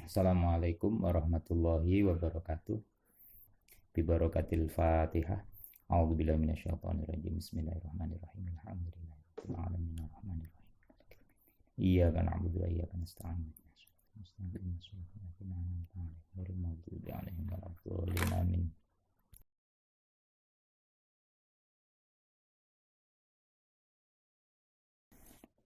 Assalamualaikum warahmatullahi wabarakatuh. Bibarakatil Fatihah. A'udzubillahi minasyaitonirrajim. Bismillahirrahmanirrahim. Alhamdulillahirabbil alamin arrahmanirrahim. Iyyaka na'budu wa iyyaka nasta'in. Amin.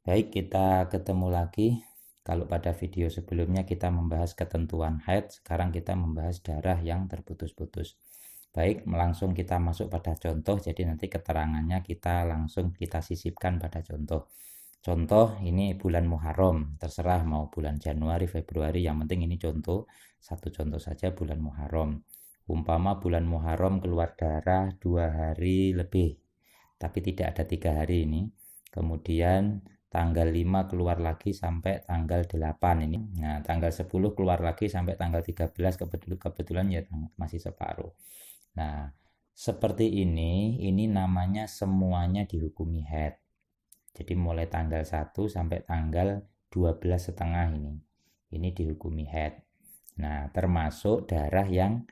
Baik, kita ketemu lagi. Kalau pada video sebelumnya kita membahas ketentuan haid, sekarang kita membahas darah yang terputus-putus. Baik, langsung kita masuk pada contoh. Jadi nanti keterangannya kita sisipkan pada contoh. Contoh ini bulan Muharram, terserah mau bulan Januari, Februari, yang penting ini contoh, satu contoh saja bulan Muharram. Umpama bulan Muharram keluar darah 2 hari lebih, tapi tidak ada 3 hari ini. Kemudian tanggal 5 keluar lagi sampai tanggal 8 ini. Nah, tanggal 10 keluar lagi sampai tanggal 13, kebetulan ya masih separuh. Nah, seperti ini namanya semuanya dihukumi haid. Jadi mulai tanggal 1 sampai tanggal 12 setengah ini dihukumi haid. Nah, termasuk darah yang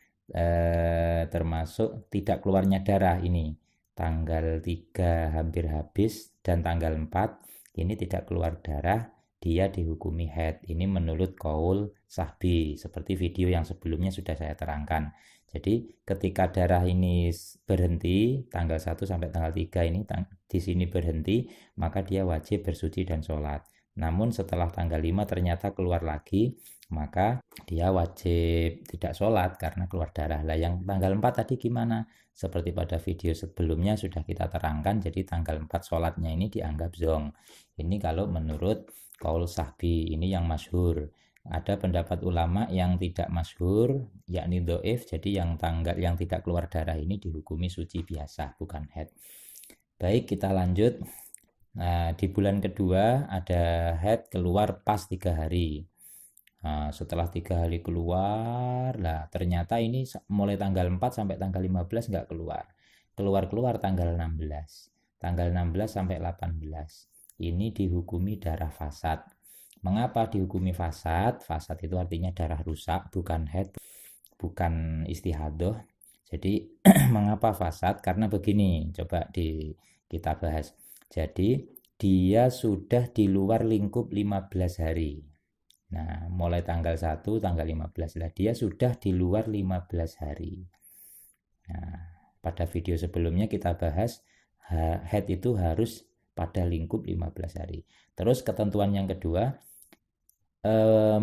termasuk tidak keluarnya darah ini. Tanggal 3 hampir habis dan tanggal 4 ini tidak keluar darah, dia dihukumi haid. Ini menurut qaul sahbi, seperti video yang sebelumnya sudah saya terangkan. Jadi ketika darah ini berhenti tanggal 1 sampai tanggal 3 ini di sini berhenti, maka dia wajib bersuci dan sholat. Namun setelah tanggal 5 ternyata keluar lagi, maka dia wajib tidak sholat karena keluar darah. Lah yang tanggal 4 tadi gimana? Seperti pada video sebelumnya sudah kita terangkan, jadi tanggal 4 sholatnya ini dianggap zong. Ini kalau menurut qaul sahbi, ini yang masyhur. Ada pendapat ulama yang tidak masyhur, yakni do'if, jadi yang tidak keluar darah ini dihukumi suci biasa, bukan haid. Baik, kita lanjut. Nah, di bulan kedua ada haid keluar pas 3 hari. Nah, setelah 3 hari keluar, lah ternyata ini mulai tanggal 4 sampai tanggal 15 nggak keluar. Keluar tanggal 16. Tanggal 16 sampai 18. Ini dihukumi darah fasad. Mengapa dihukumi fasad? Fasad itu artinya darah rusak, bukan haid, bukan istihadah. Jadi mengapa fasad? Karena begini, coba kita bahas. Jadi dia sudah di luar lingkup 15 hari. Nah, mulai tanggal 1, tanggal 15 lah, dia sudah di luar 15 hari. Nah, pada video sebelumnya kita bahas haid itu harus pada lingkup 15 hari. Terus ketentuan yang kedua,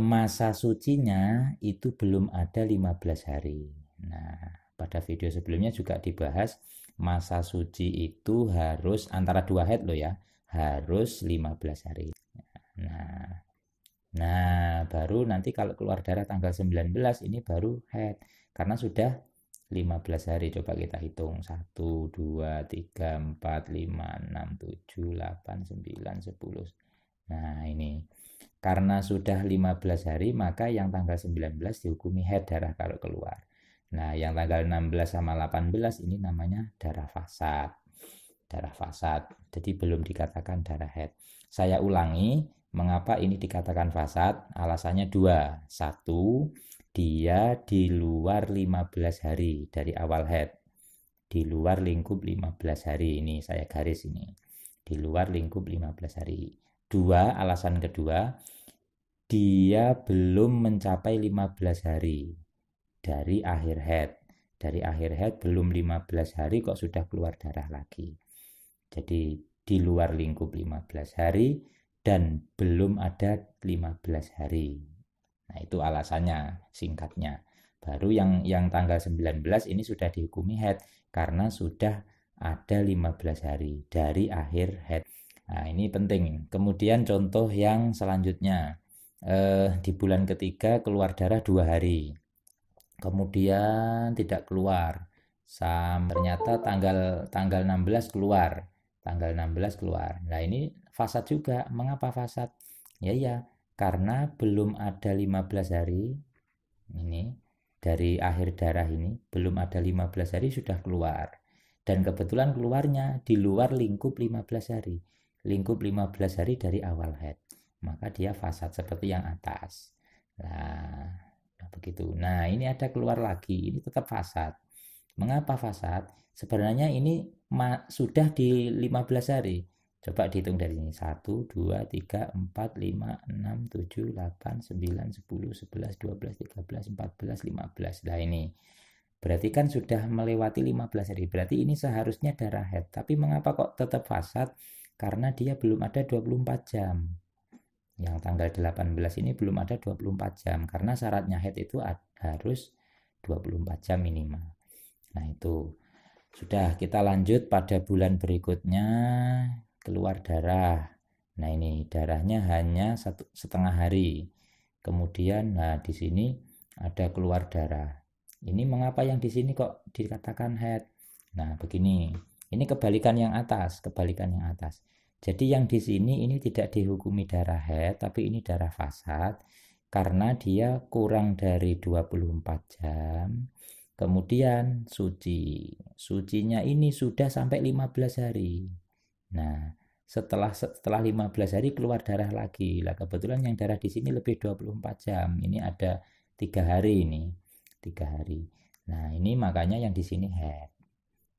masa sucinya itu belum ada 15 hari. Nah, pada video sebelumnya juga dibahas masa suci itu harus antara 2 haid loh ya, harus 15 hari. Nah, baru nanti kalau keluar darah tanggal 19 ini baru haid. Karena sudah 15 hari. Coba kita hitung. 1, 2, 3, 4, 5, 6, 7, 8, 9, 10. Nah, ini. Karena sudah 15 hari, maka yang tanggal 19 dihukumi haid darah kalau keluar. Nah, yang tanggal 16 sama 18 ini namanya darah fasad. Darah fasad. Jadi belum dikatakan darah haid. Saya ulangi. Mengapa ini dikatakan fasad? Alasannya 2. 1, dia di luar 15 hari dari awal haid. Di luar lingkup 15 hari ini, saya garis ini. Di luar lingkup 15 hari. 2, alasan kedua, dia belum mencapai 15 hari dari akhir haid. Dari akhir haid belum 15 hari kok sudah keluar darah lagi. Jadi di luar lingkup 15 hari dan belum ada 15 hari. Nah, itu alasannya singkatnya. Baru yang tanggal 19 ini sudah dihukumi haid karena sudah ada 15 hari dari akhir haid. Nah, ini penting. Kemudian contoh yang selanjutnya. Di bulan ketiga keluar darah 2 hari. Kemudian tidak keluar. Ternyata tanggal 16 keluar. Tanggal 16 keluar. Nah, ini fasad juga. Mengapa fasad? Ya, karena belum ada 15 hari ini dari akhir darah ini, belum ada 15 hari sudah keluar. Dan kebetulan keluarnya di luar lingkup 15 hari. Lingkup 15 hari dari awal haid. Maka dia fasad seperti yang atas. Nah, begitu. Nah, ini ada keluar lagi, ini tetap fasad. Mengapa fasad? Sebenarnya ini sudah di 15 hari. Coba dihitung dari sini. 1, 2, 3, 4, 5, 6, 7, 8, 9, 10, 11, 12, 13, 14, 15. Nah ini. Berarti kan sudah melewati 15 hari. Berarti ini seharusnya darah haid. Tapi mengapa kok tetap fasad? Karena dia belum ada 24 jam. Yang tanggal 18 ini belum ada 24 jam. Karena syaratnya haid itu harus 24 jam minimal. Nah itu. Sudah, kita lanjut pada bulan berikutnya keluar darah. Nah ini darahnya hanya 1,5 hari. Kemudian, nah di sini ada keluar darah. Ini mengapa yang di sini kok dikatakan haid? Nah begini, ini kebalikan yang atas, kebalikan yang atas. Jadi yang di sini ini tidak dihukumi darah haid, tapi ini darah fasad karena dia kurang dari 24 jam. Kemudian sucinya ini sudah sampai 15 hari. Nah, setelah 15 hari keluar darah lagi. Lah kebetulan yang darah di sini lebih 24 jam. Ini ada 3 hari ini. 3 hari. Nah, ini makanya yang di sini haid.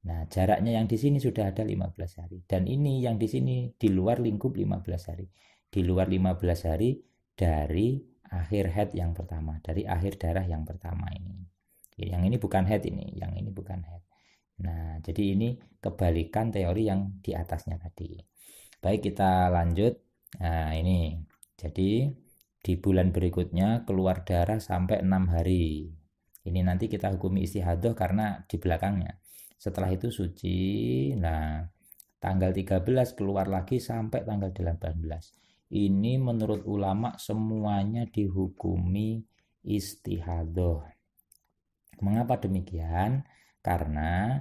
Nah, jaraknya yang di sini sudah ada 15 hari. Dan ini yang di sini di luar lingkup 15 hari. Di luar 15 hari dari akhir haid yang pertama, dari akhir darah yang pertama ini. Yang ini bukan head ini, yang ini bukan head. Nah, jadi ini kebalikan teori yang di atasnya tadi. Baik, kita lanjut. Nah, ini. Jadi di bulan berikutnya keluar darah sampai 6 hari. Ini nanti kita hukumi istihadah karena di belakangnya. Setelah itu suci. Nah, tanggal 13 keluar lagi sampai tanggal 18. Ini menurut ulama semuanya dihukumi istihadah. Mengapa demikian? Karena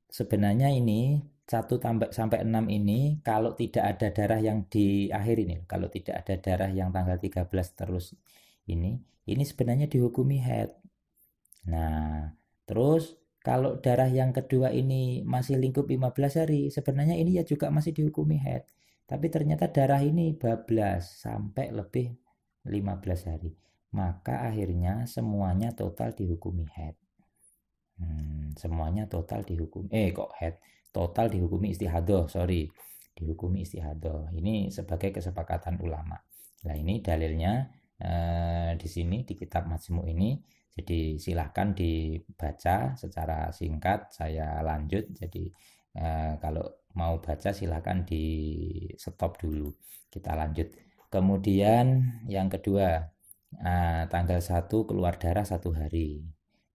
sebenarnya ini 1 sampai 6 ini kalau tidak ada darah yang di akhir ini, kalau tidak ada darah yang tanggal 13 terus ini sebenarnya dihukumi haid. Nah, terus kalau darah yang kedua ini masih lingkup 15 hari, sebenarnya ini ya juga masih dihukumi haid. Tapi ternyata darah ini bablas sampai lebih 15 hari. Maka akhirnya semuanya total dihukumi haid. Semuanya total dihukumi haid, total dihukumi istihadah, dihukumi istihadah. Ini sebagai kesepakatan ulama. Nah ini dalilnya di sini di kitab Majmu' ini. Jadi silahkan dibaca secara singkat. Saya lanjut. Jadi kalau mau baca silahkan di stop dulu. Kita lanjut. Kemudian yang kedua, tanggal 1 keluar darah 1 hari.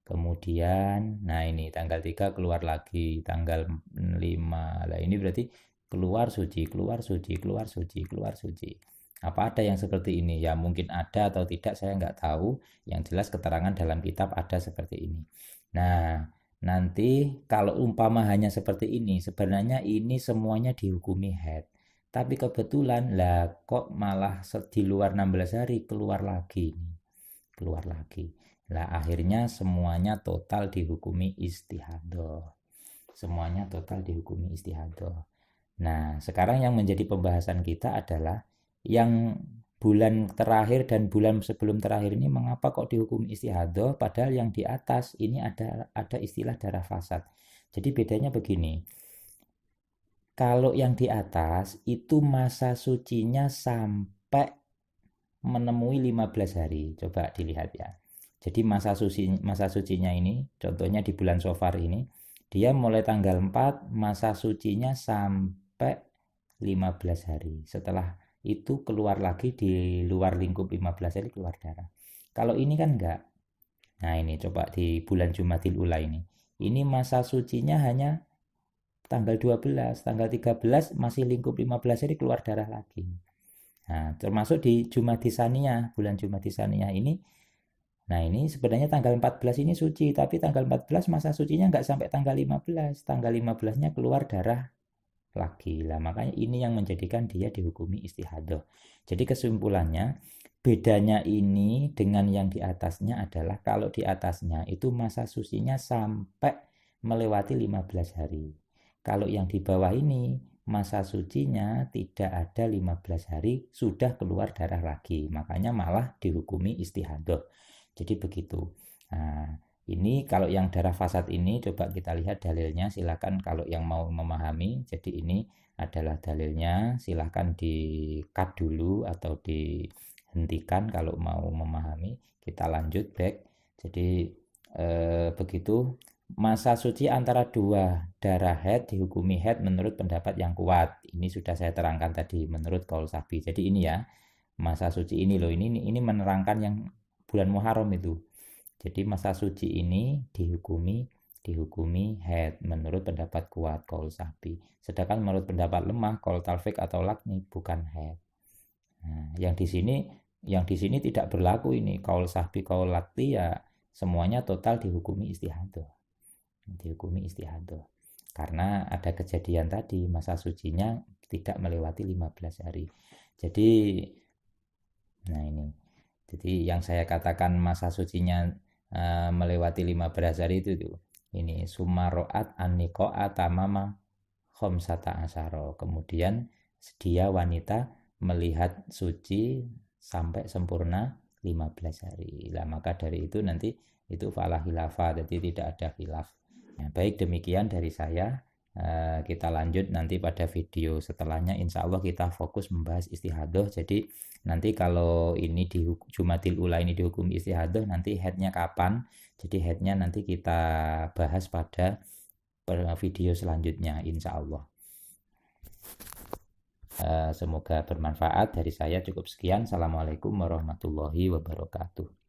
Kemudian, nah ini tanggal 3 keluar lagi, tanggal 5. Nah ini berarti keluar suci, keluar suci, keluar suci, keluar suci. Apa ada yang seperti ini? Ya mungkin ada atau tidak saya nggak tahu. Yang jelas keterangan dalam kitab ada seperti ini. Nah, nanti kalau umpama hanya seperti ini, sebenarnya ini semuanya dihukumi haid. Tapi kebetulan lah kok malah di luar 16 hari keluar lagi. Keluar lagi. Lah akhirnya semuanya total dihukumi istihadah. Semuanya total dihukumi istihadah. Nah, sekarang yang menjadi pembahasan kita adalah yang bulan terakhir dan bulan sebelum terakhir ini mengapa kok dihukumi istihadah padahal yang di atas ini ada istilah darah fasad. Jadi bedanya begini. Kalau yang di atas itu masa sucinya sampai menemui 15 hari. Coba dilihat ya. Jadi masa sucinya ini, contohnya di bulan Safar ini, dia mulai tanggal 4, masa sucinya sampai 15 hari. Setelah itu keluar lagi di luar lingkup 15 hari keluar darah. Kalau ini kan enggak. Nah ini coba di bulan Jumadil Ula ini. Ini masa sucinya hanya tanggal 12, tanggal 13 masih lingkup 15 hari keluar darah lagi. Nah, termasuk di Jumadisania, bulan Jumadisania ini. Nah, ini sebenarnya tanggal 14 ini suci, tapi tanggal 14 masa sucinya nggak sampai tanggal 15. Tanggal 15-nya keluar darah lagi. Lah, makanya ini yang menjadikan dia dihukumi istihadah. Jadi kesimpulannya, bedanya ini dengan yang di atasnya adalah kalau di atasnya itu masa sucinya sampai melewati 15 hari. Kalau yang di bawah ini masa sucinya tidak ada 15 hari sudah keluar darah lagi, makanya malah dihukumi istihadah. Jadi begitu. Nah, ini kalau yang darah fasad ini coba kita lihat dalilnya, silakan kalau yang mau memahami. Jadi ini adalah dalilnya, silakan di-cut dulu atau dihentikan kalau mau memahami. Kita lanjut back. Jadi begitu. Masa suci antara dua darah haid dihukumi haid menurut pendapat yang kuat. Ini sudah saya terangkan tadi menurut qaul Syafi'i. Jadi ini ya, masa suci ini loh, ini menerangkan yang bulan Muharram itu. Jadi masa suci ini dihukumi haid menurut pendapat kuat qaul Syafi'i. Sedangkan menurut pendapat lemah qaul Talfiq atau Laqni bukan haid. Nah, yang di sini tidak berlaku ini qaul Syafi'i qaul Laqni, ya semuanya total dihukumi istihadah. Karena ada kejadian tadi masa sucinya tidak melewati 15 hari. Jadi nah ini. Jadi yang saya katakan masa sucinya melewati 15 hari itu tuh. Ini sumaroat an-niqa'a tamama khamsata asyara. Kemudian dia wanita melihat suci sampai sempurna 15 hari. Lah maka dari itu nanti itu falah khilafah, jadi tidak ada khilaf. Nah, baik demikian dari saya. Kita lanjut nanti pada video setelahnya. Insya Allah kita fokus membahas istihadah. Jadi nanti kalau ini di Jumadil Ula ini dihukum istihadah, nanti headnya kapan? Jadi headnya nanti kita bahas pada video selanjutnya insya Allah. Semoga bermanfaat. Dari saya cukup sekian. Assalamualaikum warahmatullahi wabarakatuh.